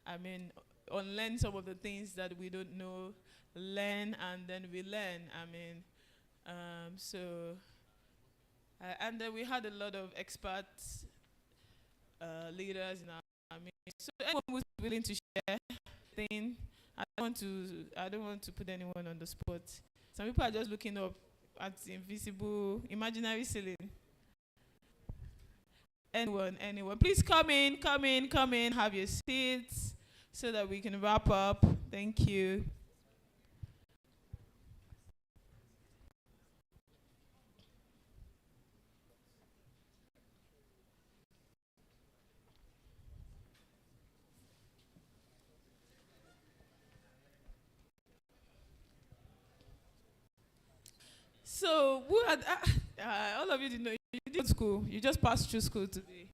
I mean, unlearn some of the things that we don't know, learn and then we learn. I mean, and then we had a lot of experts, leaders in our meeting. So anyone who's willing to share thing, I don't want to put anyone on the spot. Some people are just looking up at invisible, imaginary ceiling. Anyone. Please come in, have your seats so that we can wrap up. Thank you. So, who had, all of you didn't know, you did school. You just passed through school today.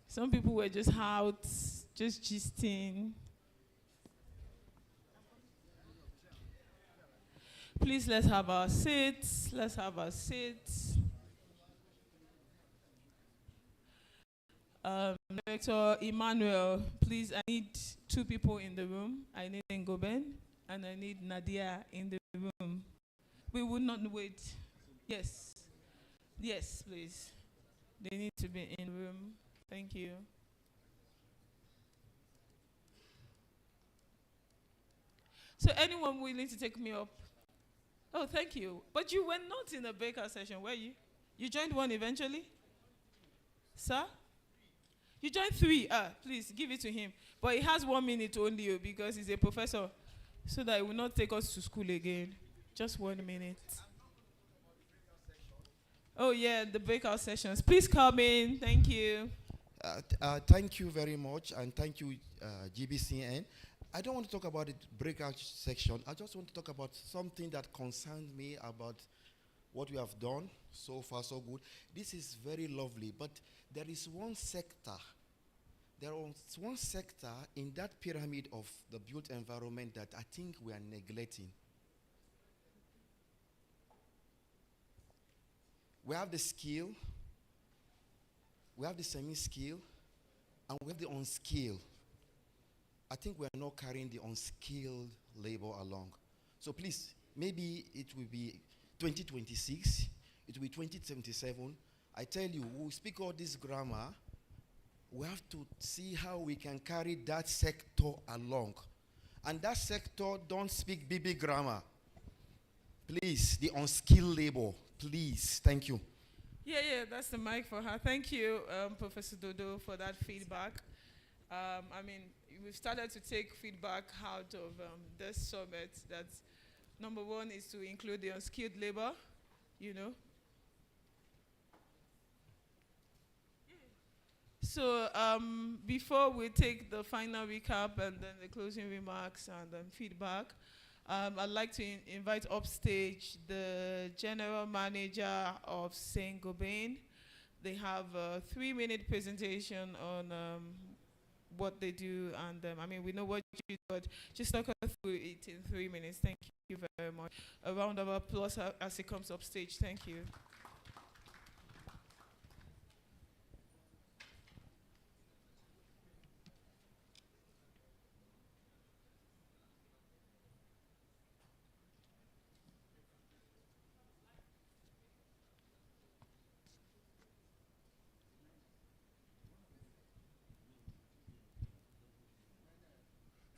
Some people were just out, just gisting. Please, let's have our seats. Director Emmanuel, please, I need 2 people in the room. I need Ngoben and I need Nadia in the room. We would not wait. Yes, please. They need to be in the room. Thank you. So anyone willing to take me up? Oh, thank you. But you were not in a breakout session, were you? You joined one eventually? Sir? You joined 3. Please, give it to him. But he has 1 minute only because he's a professor. So that he will not take us to school again. Just 1 minute. Oh, yeah, the breakout sessions. Please come in. Thank you. Thank you very much, and thank you, GBCN. I don't want to talk about the breakout section. I just want to talk about something that concerns me about what we have done so far, so good. This is very lovely, but there is one sector. There is one sector in that pyramid of the built environment that I think we are neglecting. We have the skill, we have the semi-skill, and we have the unskilled. I think we are not carrying the unskilled labor along. So please, maybe it will be 2026, it will be 2077. I tell you, we speak all this grammar. We have to see how we can carry that sector along. And that sector don't speak BB grammar. Please, the unskilled labor, please. Thank you. Yeah, that's the mic for her. Thank you, Professor Dodo, for that feedback. I mean, we've started to take feedback out of this summit. That number 1 is to include the unskilled labor, you know. So before we take the final recap and then the closing remarks and feedback, I'd like to invite upstage the general manager of St. Gobain. They have a 3-minute presentation on what they do, and I mean, we know what you do, but just talk us through it in 3 minutes. Thank you very much. A round of applause as it comes upstage. Thank you.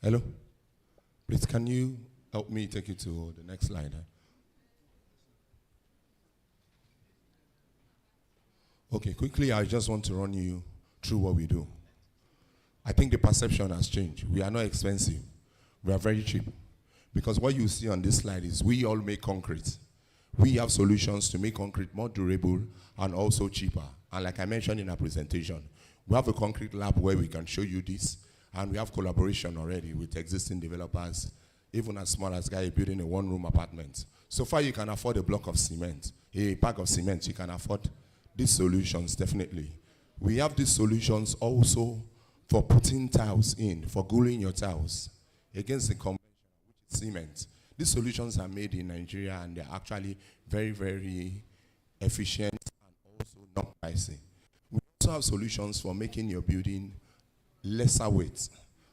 Hello? Please, can you help me take you to the next slide? Okay, quickly, I just want to run you through what we do. I think the perception has changed. We are not expensive. We are very cheap. Because what you see on this slide is we all make concrete. We have solutions to make concrete more durable and also cheaper. And like I mentioned in our presentation, we have a concrete lab where we can show you this. And we have collaboration already with existing developers, even as small as guy building a 1-room apartment. So far, you can afford a block of cement, a pack of cement. You can afford these solutions, definitely. We have these solutions also for putting tiles in, for gluing your tiles against the convention, which is cement. These solutions are made in Nigeria, and they're actually very, very efficient and also not pricey. We also also have solutions for making your building lesser weight.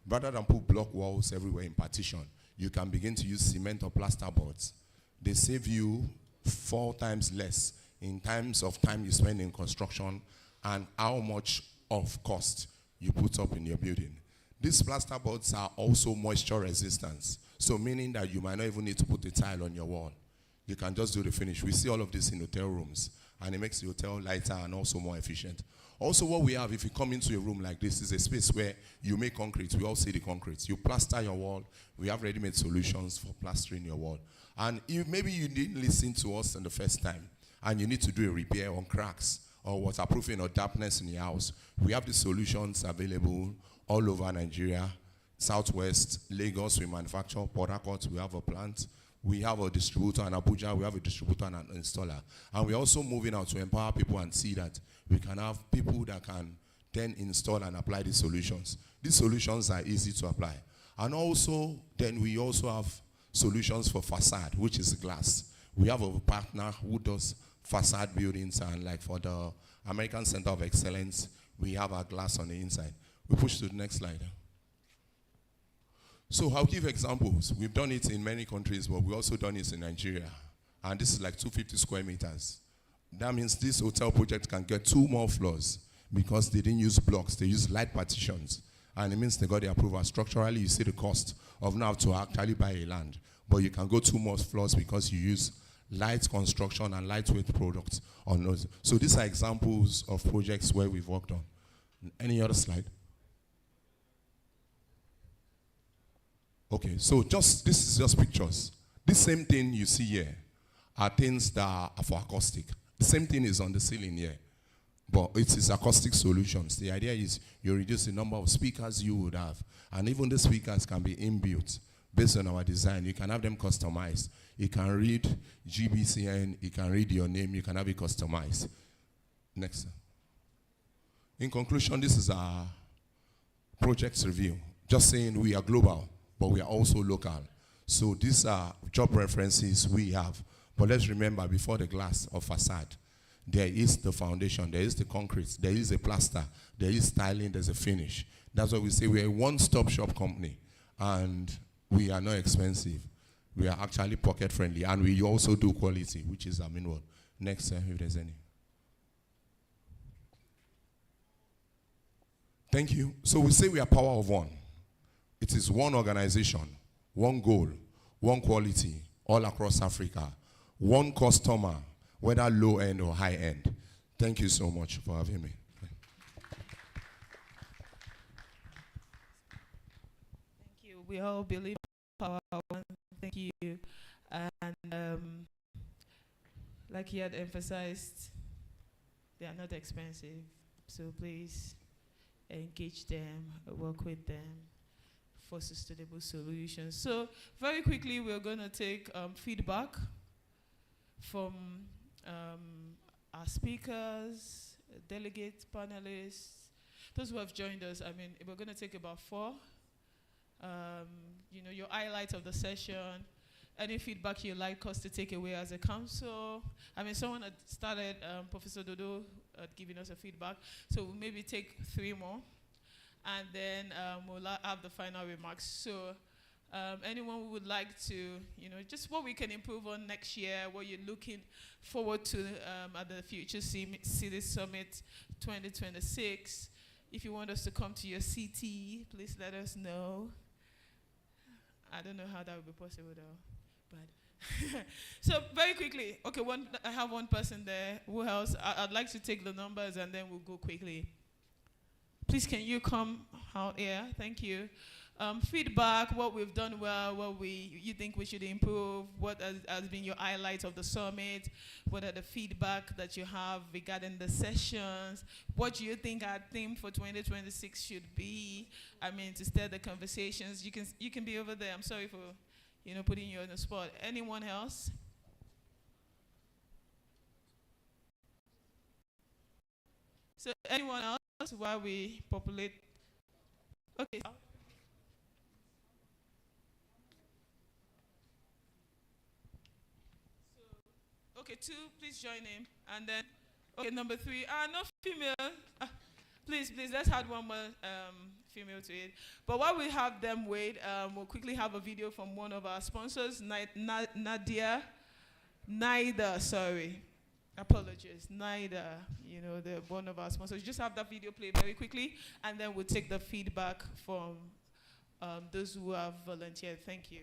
Rather than put block walls everywhere in partition, you can begin to use cement or plaster boards. They save you 4 times less in terms of time you spend in construction and how much of cost you put up in your building. These plaster boards are also moisture resistant, so meaning that you might not even need to put the tile on your wall. You can just do the finish. We see all of this in hotel rooms, and it makes the hotel lighter and also more efficient. Also, what we have, if you come into a room like this, is a space where you make concrete. We all see the concrete. You plaster your wall. We have ready-made solutions for plastering your wall. And if maybe you didn't listen to us the first time, and you need to do a repair on cracks or waterproofing or dampness in your house, we have the solutions available all over Nigeria, Southwest, Lagos, we manufacture, Port Harcourt, we have a plant. We have a distributor in Abuja, we have a distributor and an installer. And we're also moving out to empower people and see that we can have people that can then install and apply these solutions. These solutions are easy to apply. And also, then we also have solutions for facade, which is glass. We have a partner who does facade buildings, and like for the American Center of Excellence, we have our glass on the inside. We push to the next slide. So I'll give examples. We've done it in many countries, but we've also done it in Nigeria. And this is like 250 square meters. That means this hotel project can get 2 more floors because they didn't use blocks, they used light partitions. And it means they got the approval. Structurally, you see the cost of now to actually buy a land. But you can go 2 more floors because you use light construction and lightweight products on those. So these are examples of projects where we've worked on. Any other slide? Okay, so this is just pictures. This same thing you see here are things that are for acoustic. The same thing is on the ceiling here, but it is acoustic solutions. The idea is you reduce the number of speakers you would have, and even the speakers can be inbuilt based on our design. You can have them customized. You can read GBCN, you can read your name, you can have it customized. Next. In conclusion, this is our project review. Just saying we are global, but we are also local. So these are job references we have. But let's remember, before the glass or facade, there is the foundation, there is the concrete, there is a plaster, there is styling, there's a finish. That's why we say we're a one-stop shop company, and we are not expensive. We are actually pocket friendly, and we also do quality, which is our main word. Next, if there's any. Thank you. So we say we are power of one. It is one organization, one goal, one quality, all across Africa, one customer, whether low end or high end. Thank you so much for having me. Thank you. We all believe in power of one. Thank you. And like he had emphasized, they are not expensive. So please engage them, work with them for sustainable solutions. So very quickly, we're going to take feedback from our speakers, delegates, panelists, those who have joined us. I mean, we're going to take about 4. You know, your highlights of the session, any feedback you'd like us to take away as a council. I mean, someone had started, Professor Dodo, giving us a feedback. So we'll maybe take 3 more. And then we'll have the final remarks. So anyone who would like to, you know, just what we can improve on next year, what you're looking forward to at the Future City Summit 2026. If you want us to come to your city, please let us know. I don't know how that would be possible though, but so very quickly. Okay, I have one person there. Who else? I'd like to take the numbers and then we'll go quickly. Please, can you come out here? Thank you. Feedback, what we've done well, what you think we should improve, what has been your highlights of the summit, what are the feedback that you have regarding the sessions, what do you think our theme for 2026 should be? I mean, to stir the conversations. You can be over there. I'm sorry for, you know, putting you on the spot. Anyone else? So anyone else while we populate? Okay. Okay, 2, please join in. And then, okay, number 3, no female. Please, let's add one more female to it. But while we have them wait, we'll quickly have a video from one of our sponsors, Neither, sorry. Apologies, Neither, they're one of our sponsors. Just have that video play very quickly, and then we'll take the feedback from those who have volunteered. Thank you.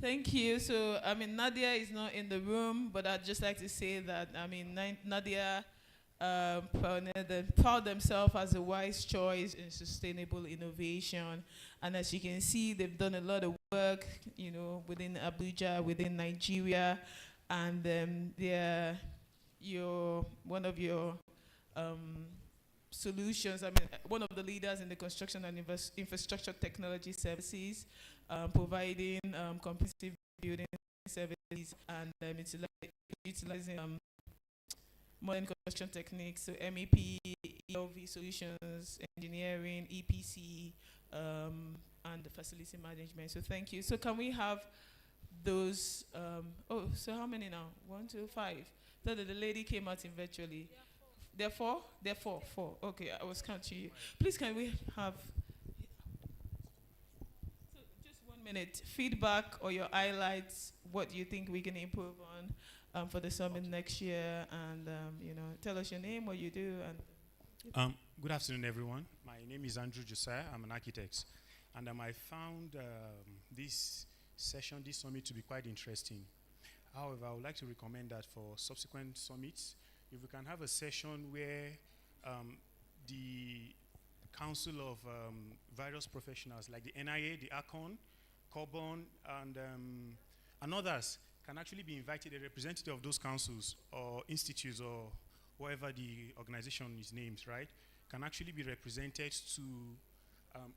Thank you. So, Nadia is not in the room, but I'd just like to say that, Nadia proud themselves as a wise choice in sustainable innovation. And as you can see, they've done a lot of work, within Abuja, within Nigeria. And they're one of your solutions, one of the leaders in the construction and infrastructure technology services, providing comprehensive building services and utilizing modern construction techniques, so MEP, ELV solutions, engineering, EPC, and the facility management. So thank you. So can we have those, so how many now? 1, 2, 5. So the lady came out in virtually. There are 4? Four. Okay, I was counting you. Please, can we have just 1 minute feedback or your highlights? What you think we can improve on for the summit next year, and tell us your name, what you do, and. Good afternoon, everyone. My name is Andrew Josiah. I'm an architect, and I found this summit to be quite interesting. However, I would like to recommend that for subsequent summits, if we can have a session where the council of various professionals like the NIA, the ACON, COBON, and others can actually be invited, a representative of those councils or institutes or whatever the organization is named, right, can actually be represented to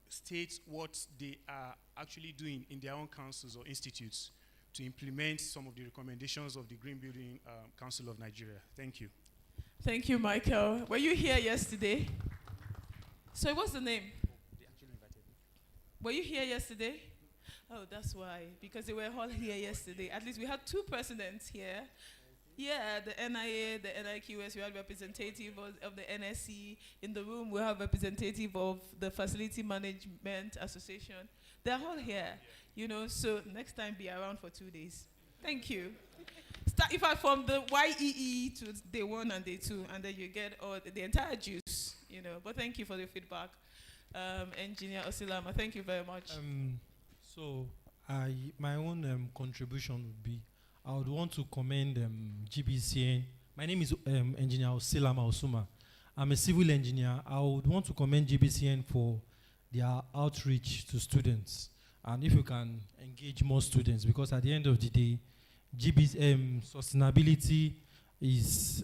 state what they are actually doing in their own councils or institutes to implement some of the recommendations of the Green Building Council of Nigeria. Thank you. Thank you, Michael. Were you here yesterday? So what's the name? They actually invited me. Were you here yesterday? Oh, that's why. Because they were all here yesterday. At least we had two presidents here. Yeah, the NIA, the NIQS, we had representative of the NSC. In the room, we have representative of the Facility Management Association. They're all here, you know, so next time be around for 2 days. Thank you. Start, in fact, from the YEE to day 1 and day 2, and then you get all the entire juice, you know. But thank you for the feedback. Engineer Osilama, thank you very much. So, my own contribution would be, I would want to commend GBCN. My name is Engineer Osilama Osuma. I'm a civil engineer. I would want to commend GBCN for their outreach to students. And if you can engage more students, because at the end of the day, sustainability is,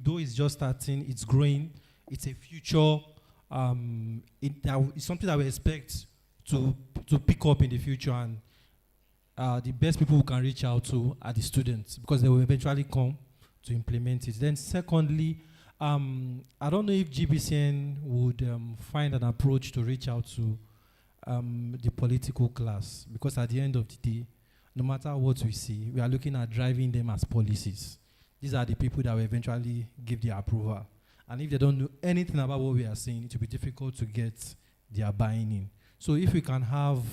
though it's just starting, it's growing, it's a future, it's something that we expect to pick up in the future, and the best people who can reach out to are the students, because they will eventually come to implement it. Then secondly, I don't know if GBCN would find an approach to reach out to the political class, because at the end of the day, no matter what we see, we are looking at driving them as policies. These are the people that will eventually give their approval. And if they don't know anything about what we are saying, it will be difficult to get their buy-in in. So if we can have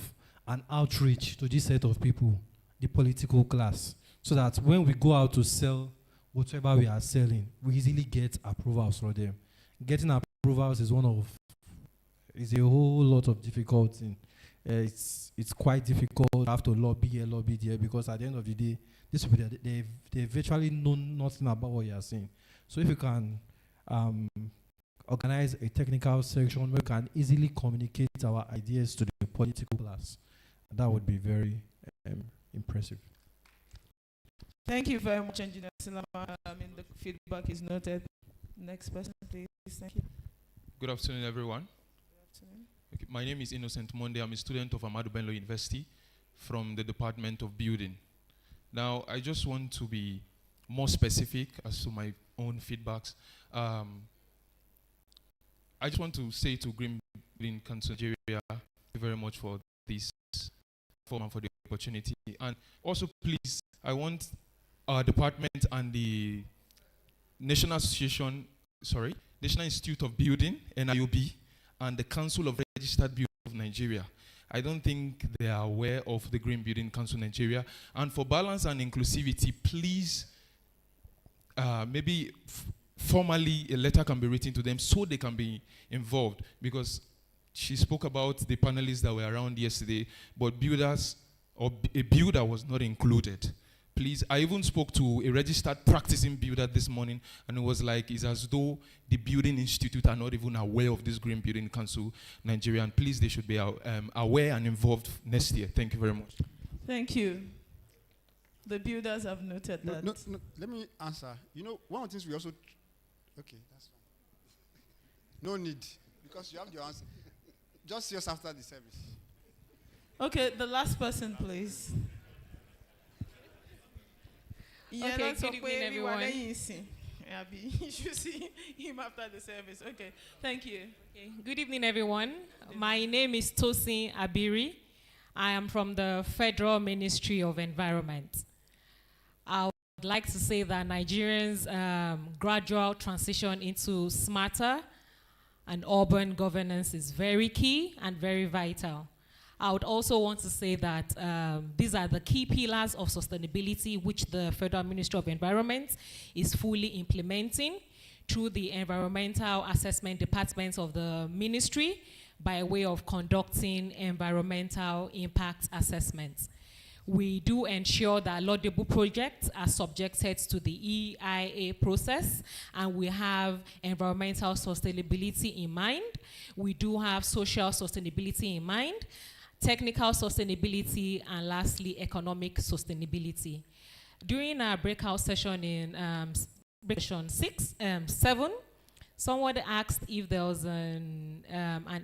an outreach to this set of people, the political class, so that when we go out to sell whatever we are selling, we easily get approvals from them. Getting approvals is is a whole lot of difficulty. It's quite difficult to have to lobby here, lobby there, because at the end of the day, these people, they virtually know nothing about what you are saying. So if you can organize a technical section where we can easily communicate our ideas to the political class, that would be very impressive. Thank you very much, Engineer Silama. The feedback is noted. Next person, please. Thank you. Good afternoon, everyone. Good afternoon. Okay, my name is Innocent Monde. I'm a student of Ahmadu Bello University from the Department of Building. Now, I just want to be more specific as to my own feedbacks. I just want to say to Green Building Council Nigeria, thank you very much for this forum and for the opportunity. And also, please, I want our department and the National Institute of Building, NIOB, and the Council of Registered Builders of Nigeria. I don't think they are aware of the Green Building Council Nigeria. And for balance and inclusivity, please, maybe formally a letter can be written to them so they can be involved, because she spoke about the panelists that were around yesterday, but builders or a builder was not included. Please, I even spoke to a registered practicing builder this morning, and it was like, it's as though the Building Institute are not even aware of this Green Building Council Nigeria, and please, they should be aware and involved next year. Thank you very much. Thank you. The builders have noted that. No, let me answer. You know, one of the things we also... Okay, that's fine. No need, because you have your answer. Just yours after the service. Okay, the last person, please. Okay, good evening, everyone. You should see him after the service. Okay, thank you. Okay. Good evening, everyone. My name is Tosin Abiri. I am from the Federal Ministry of Environment. I would like to say that Nigerians' gradual transition into smarter and urban governance is very key and very vital. I would also want to say that these are the key pillars of sustainability which the Federal Ministry of Environment is fully implementing through the environmental assessment departments of the ministry by way of conducting environmental impact assessments. We do ensure that laudable projects are subjected to the EIA process, and we have environmental sustainability in mind. We do have social sustainability in mind, technical sustainability, and lastly, economic sustainability. During our breakout session in session 7, someone asked if there was an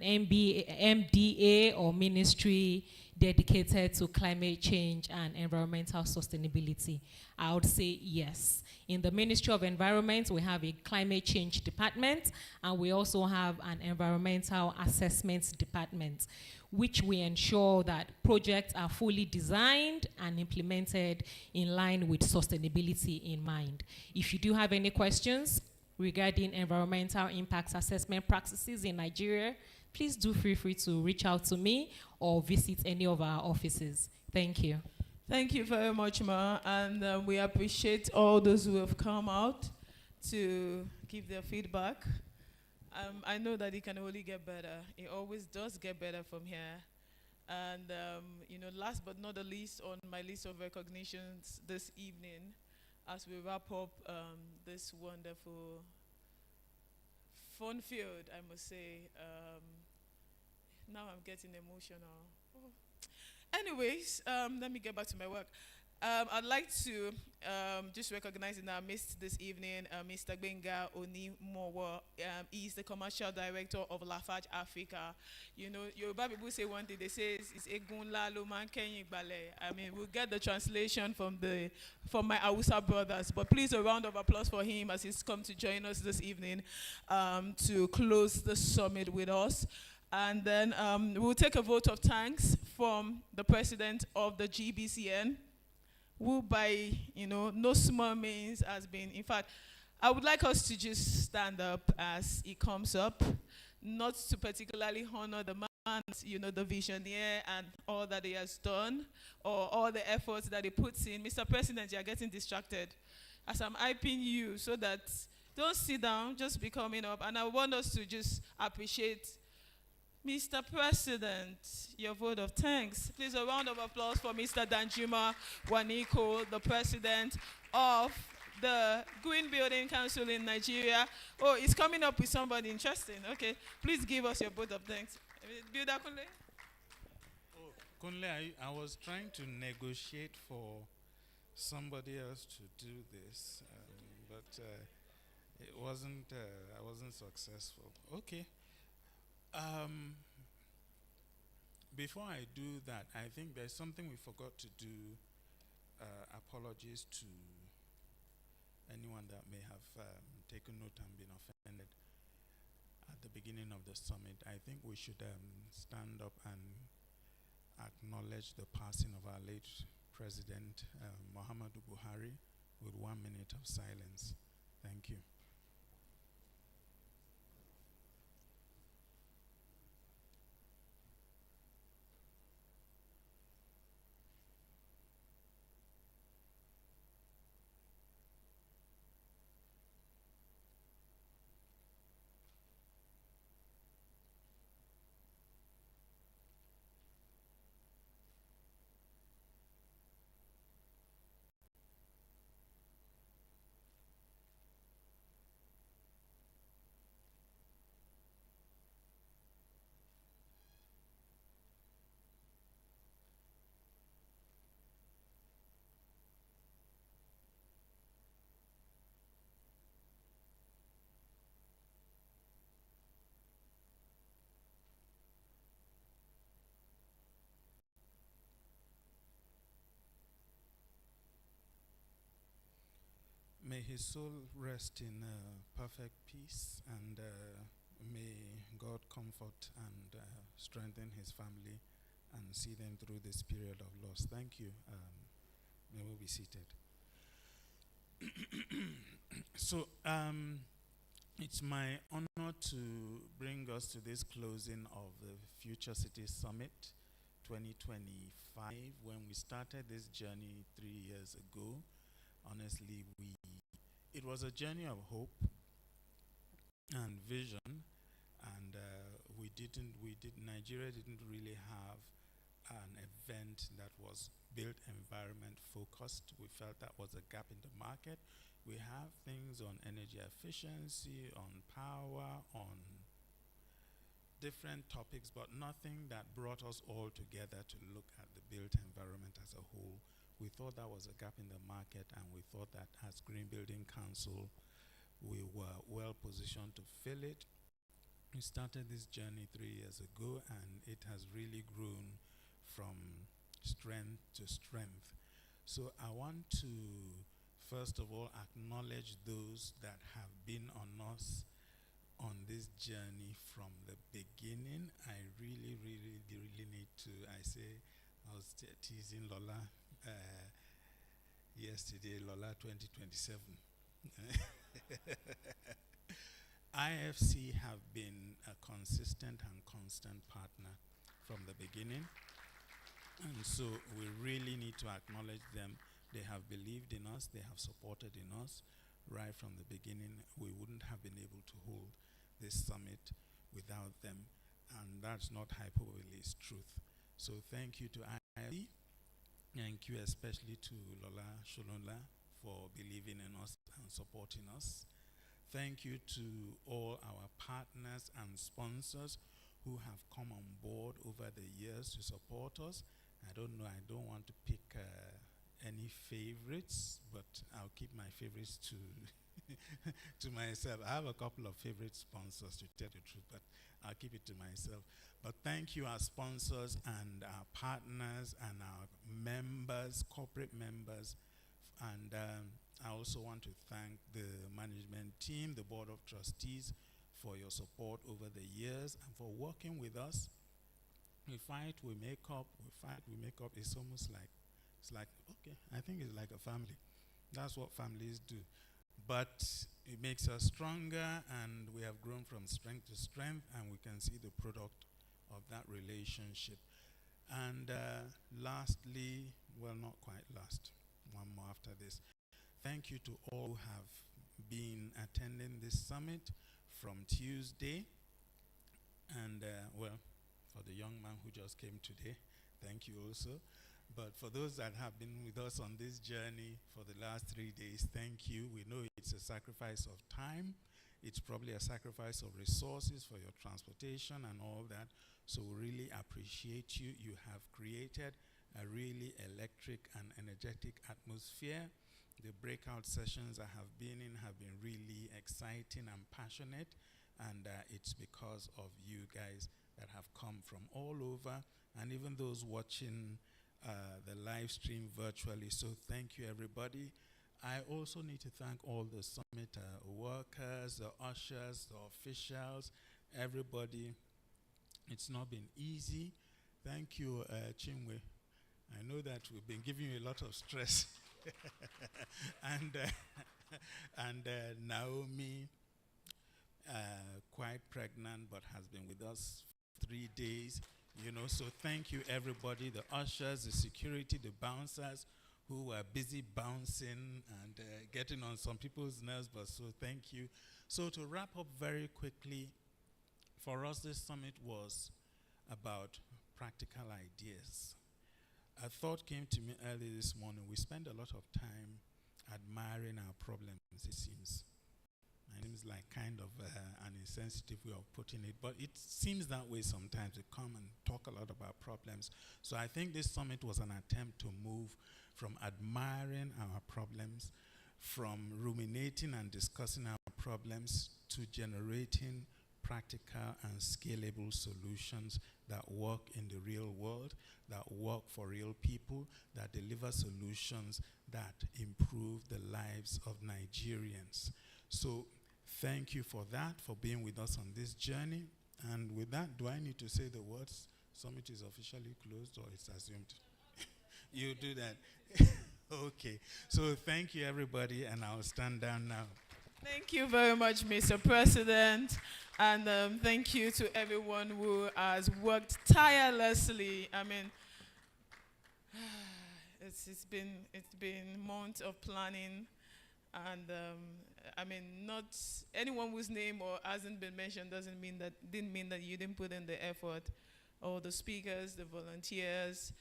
MDA or ministry dedicated to climate change and environmental sustainability. I would say yes. In the Ministry of Environment, we have a climate change department, and we also have an environmental assessment department, which we ensure that projects are fully designed and implemented in line with sustainability in mind. If you do have any questions regarding environmental impact assessment practices in Nigeria, please do feel free to reach out to me or visit any of our offices. Thank you. Thank you very much, Ma. And we appreciate all those who have come out to give their feedback. I know that it can only get better. It always does get better from here. And, last but not the least on my list of recognitions this evening, as we wrap up this wonderful fun field, I must say. Now I'm getting emotional. Oh. Anyways, let me get back to my work. I'd like to just recognize in our midst this evening Mr. Benga Onimowo. He's the commercial director of Lafarge Africa. You know, Yoruba people say one thing, they say it's Egun Lalo Man Kenyin Gbale. I mean, we'll get the translation from my Hausa brothers. But please, a round of applause for him as he's come to join us this evening to close the summit with us. And then we'll take a vote of thanks from the president of the GBCN, who by, no small means has been, in fact, I would like us to just stand up as he comes up, not to particularly honor the man, the visionary and all that he has done, or all the efforts that he puts in. Mr. President, you are getting distracted as I'm hyping you, so that don't sit down, just be coming up. And I want us to just appreciate Mr. President, your vote of thanks. Please, a round of applause for Mr. Danjuma Waniko, the president of the Green Building Council in Nigeria. Oh, he's coming up with somebody interesting. Okay, please give us your vote of thanks. Builder Kunle? Oh, Kunle, I was trying to negotiate for somebody else to do this, but it wasn't. I wasn't successful. Okay. Before I do that, I think there's something we forgot to do. Apologies to anyone that may have taken note and been offended at the beginning of the summit. I think we should stand up and acknowledge the passing of our late President, Muhammadu Buhari, with 1 minute of silence. Thank you. May his soul rest in perfect peace, and may God comfort and strengthen his family and see them through this period of loss. Thank you. May we be seated. So it's my honor to bring us to this closing of the Future Cities Summit 2025. When we started this journey 3 years ago, honestly, it was a journey of hope and vision, and Nigeria didn't really have an event that was built environment focused. We felt that was a gap in the market. We have things on energy efficiency, on power, on different topics, but nothing that brought us all together to look at the built environment as a whole. We thought that was a gap in the market, and we thought that as Green Building Council, we were well positioned to fill it. We started this journey 3 years ago, and it has really grown from strength to strength. So I want to, first of all, acknowledge those that have been on us on this journey from the beginning. I really need to, I was teasing Lola yesterday, Lola 2027. IFC have been a consistent and constant partner from the beginning. And so we really need to acknowledge them. They have believed in us, they have supported in us. Right from the beginning, we wouldn't have been able to hold this summit without them. And that's not hyperbole, it's truth. So thank you to IFC. Thank you especially to Lola Sholonla for believing in us and supporting us. Thank you to all our partners and sponsors who have come on board over the years to support us. I don't know, I don't want to pick any favorites, but I'll keep my favorites to to myself. I have a couple of favorite sponsors, to tell the truth, but I'll keep it to myself. But thank you, our sponsors and our partners and our members, corporate members. And I also want to thank the management team, the board of trustees, for your support over the years and for working with us. We fight, we make up, we fight, we make up. It's almost like, okay, I think it's like a family. That's what families do. But it makes us stronger, and we have grown from strength to strength, and we can see the product of that relationship. And lastly, well, not quite last, one more after this. Thank you to all who have been attending this summit from Tuesday. And well, for the young man who just came today, thank you also. But for those that have been with us on this journey for the last 3 days, thank you. We know it's a sacrifice of time. It's probably a sacrifice of resources for your transportation and all that. So we really appreciate you. You have created a really electric and energetic atmosphere. The breakout sessions I have been in have been really exciting and passionate. And it's because of you guys that have come from all over, and even those watching the live stream virtually. So thank you, everybody. I also need to thank all the summit workers, the ushers, the officials, everybody. It's not been easy. Thank you, Chinwe. I know that we've been giving you a lot of stress. and Naomi, quite pregnant, but has been with us 3 days. You know, so thank you, everybody, the ushers, the security, the bouncers who were busy bouncing and getting on some people's nerves, but so thank you. So to wrap up very quickly, for us this summit was about practical ideas. A thought came to me early this morning. We spend a lot of time admiring our problems, it seems. It seems like kind of an insensitive way of putting it, but it seems that way sometimes. We come and talk a lot about problems. So I think this summit was an attempt to move from admiring our problems, from ruminating and discussing our problems, to generating practical and scalable solutions that work in the real world, that work for real people, that deliver solutions that improve the lives of Nigerians. So thank you for that, for being with us on this journey. And with that, do I need to say the words? Summit is officially closed, or it's assumed? You do that. Okay. So thank you, everybody, and I'll stand down now. Thank you very much, Mr. President. And thank you to everyone who has worked tirelessly. I mean, it's been months of planning. And I mean, not anyone whose name or hasn't been mentioned didn't mean that you didn't put in the effort all the speakers, the volunteers,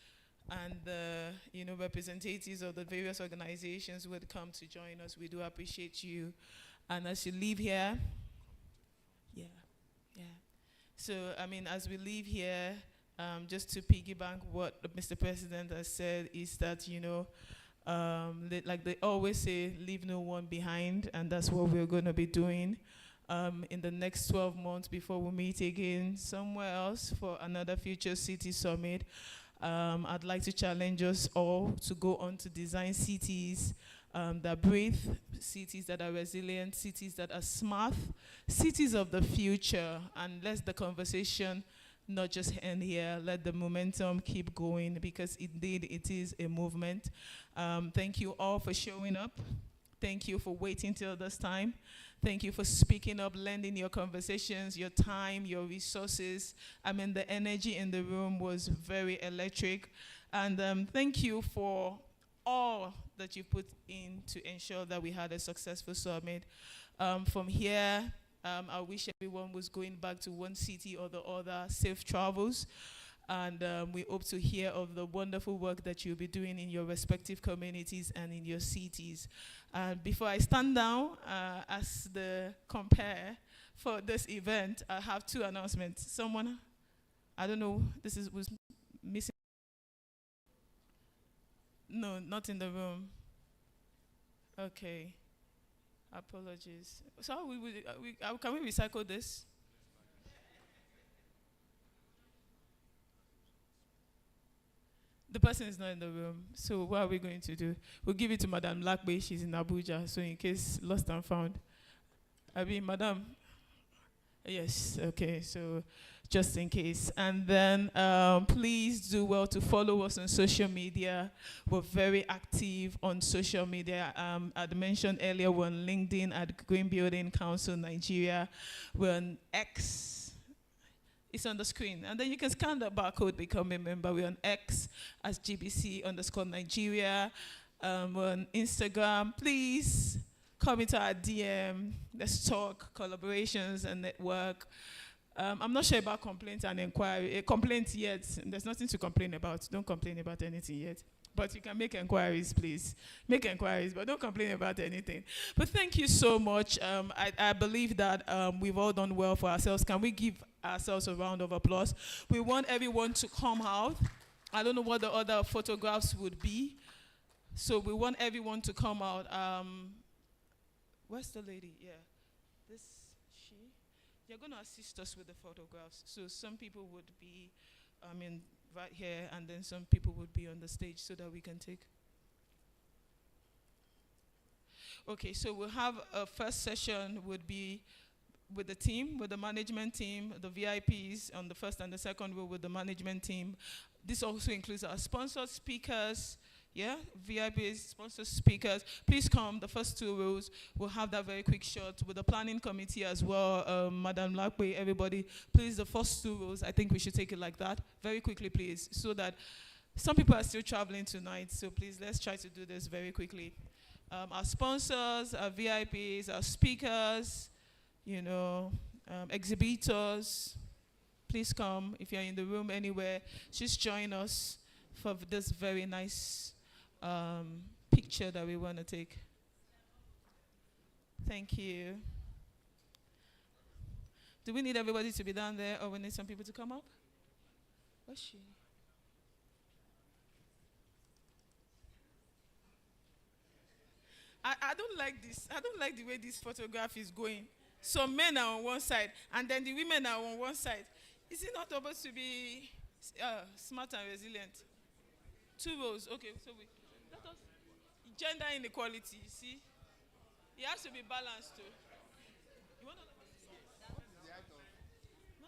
and the representatives of the various organizations who would come to join us. We do appreciate you. And as you leave here, yeah. So, I mean, as we leave here, just to piggyback what Mr. President has said is that, like they always say, leave no one behind, and that's what we're going to be doing in the next 12 months before we meet again somewhere else for another Future City Summit. I'd like to challenge us all to go on to design cities that breathe, cities that are resilient, cities that are smart, cities of the future, and let the conversation not just end here. Let the momentum keep going, because indeed it is a movement. Thank you all for showing up. Thank you for waiting till this time. Thank you for speaking up, lending your conversations, your time, your resources. I mean, the energy in the room was very electric. And thank you for all that you put in to ensure that we had a successful summit. From here, I wish everyone was going back to one city or the other, safe travels. And we hope to hear of the wonderful work that you'll be doing in your respective communities and in your cities. Before I stand down as the compare for this event, I have two announcements. Someone, I don't know, was missing. No, not in the room. Okay. Apologies. So can we recycle this? The person is not in the room. So what are we going to do? We'll give it to Madam Lakbe. She's in Abuja. So in case lost and found. Madam. Yes. Okay. So just in case. And then please do well to follow us on social media. We're very active on social media. I mentioned earlier, we're on LinkedIn at Green Building Council Nigeria. We're on X. It's on the screen. And then you can scan the barcode, become a member. We're on X as GBC_Nigeria. We're on Instagram. Please come into our DM. Let's talk collaborations and network. I'm not sure about complaints and inquiry. Complaints yet. There's nothing to complain about. Don't complain about anything yet. But you can make inquiries, please. Make inquiries, but don't complain about anything. But thank you so much. I believe that we've all done well for ourselves. Can we give ourselves a round of applause? We want everyone to come out. I don't know what the other photographs would be. So we want everyone to come out. Where's the lady? Yeah. She? You're going to assist us with the photographs. So some people would be, right here, and then some people would be on the stage so that we can take. Okay, so we'll have a first session would be with the team, with the management team, the VIPs on the first and the second row with the management team. This also includes our sponsored speakers, VIPs, sponsored speakers. Please come, the first two rows. We'll have that very quick shot with the planning committee as well. Madam Lakwe, everybody, please, the first two rows, I think we should take it like that. Very quickly, please, so that some people are still traveling tonight, so please, let's try to do this very quickly. Our sponsors, our VIPs, our speakers, exhibitors, please come. If you're in the room anywhere, just join us for this very nice picture that we want to take. Thank you. Do we need everybody to be down there, or we need some people to come up? Where's she? I don't like this. I don't like the way this photograph is going. Some men are on one side, and then the women are on one side. Is it not supposed to be smart and resilient? Two rows. Okay, so let us gender inequality. You see, it has to be balanced too. You want to? No.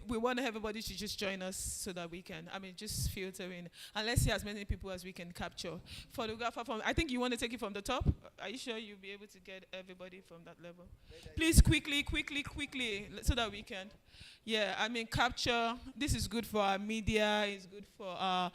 we want everybody to just join us so that we can, just filter in. And let's see as many people as we can capture. Photographer I think you want to take it from the top. Are you sure you'll be able to get everybody from that level? Please quickly, so that we can. Yeah, capture. This is good for our media. It's good for our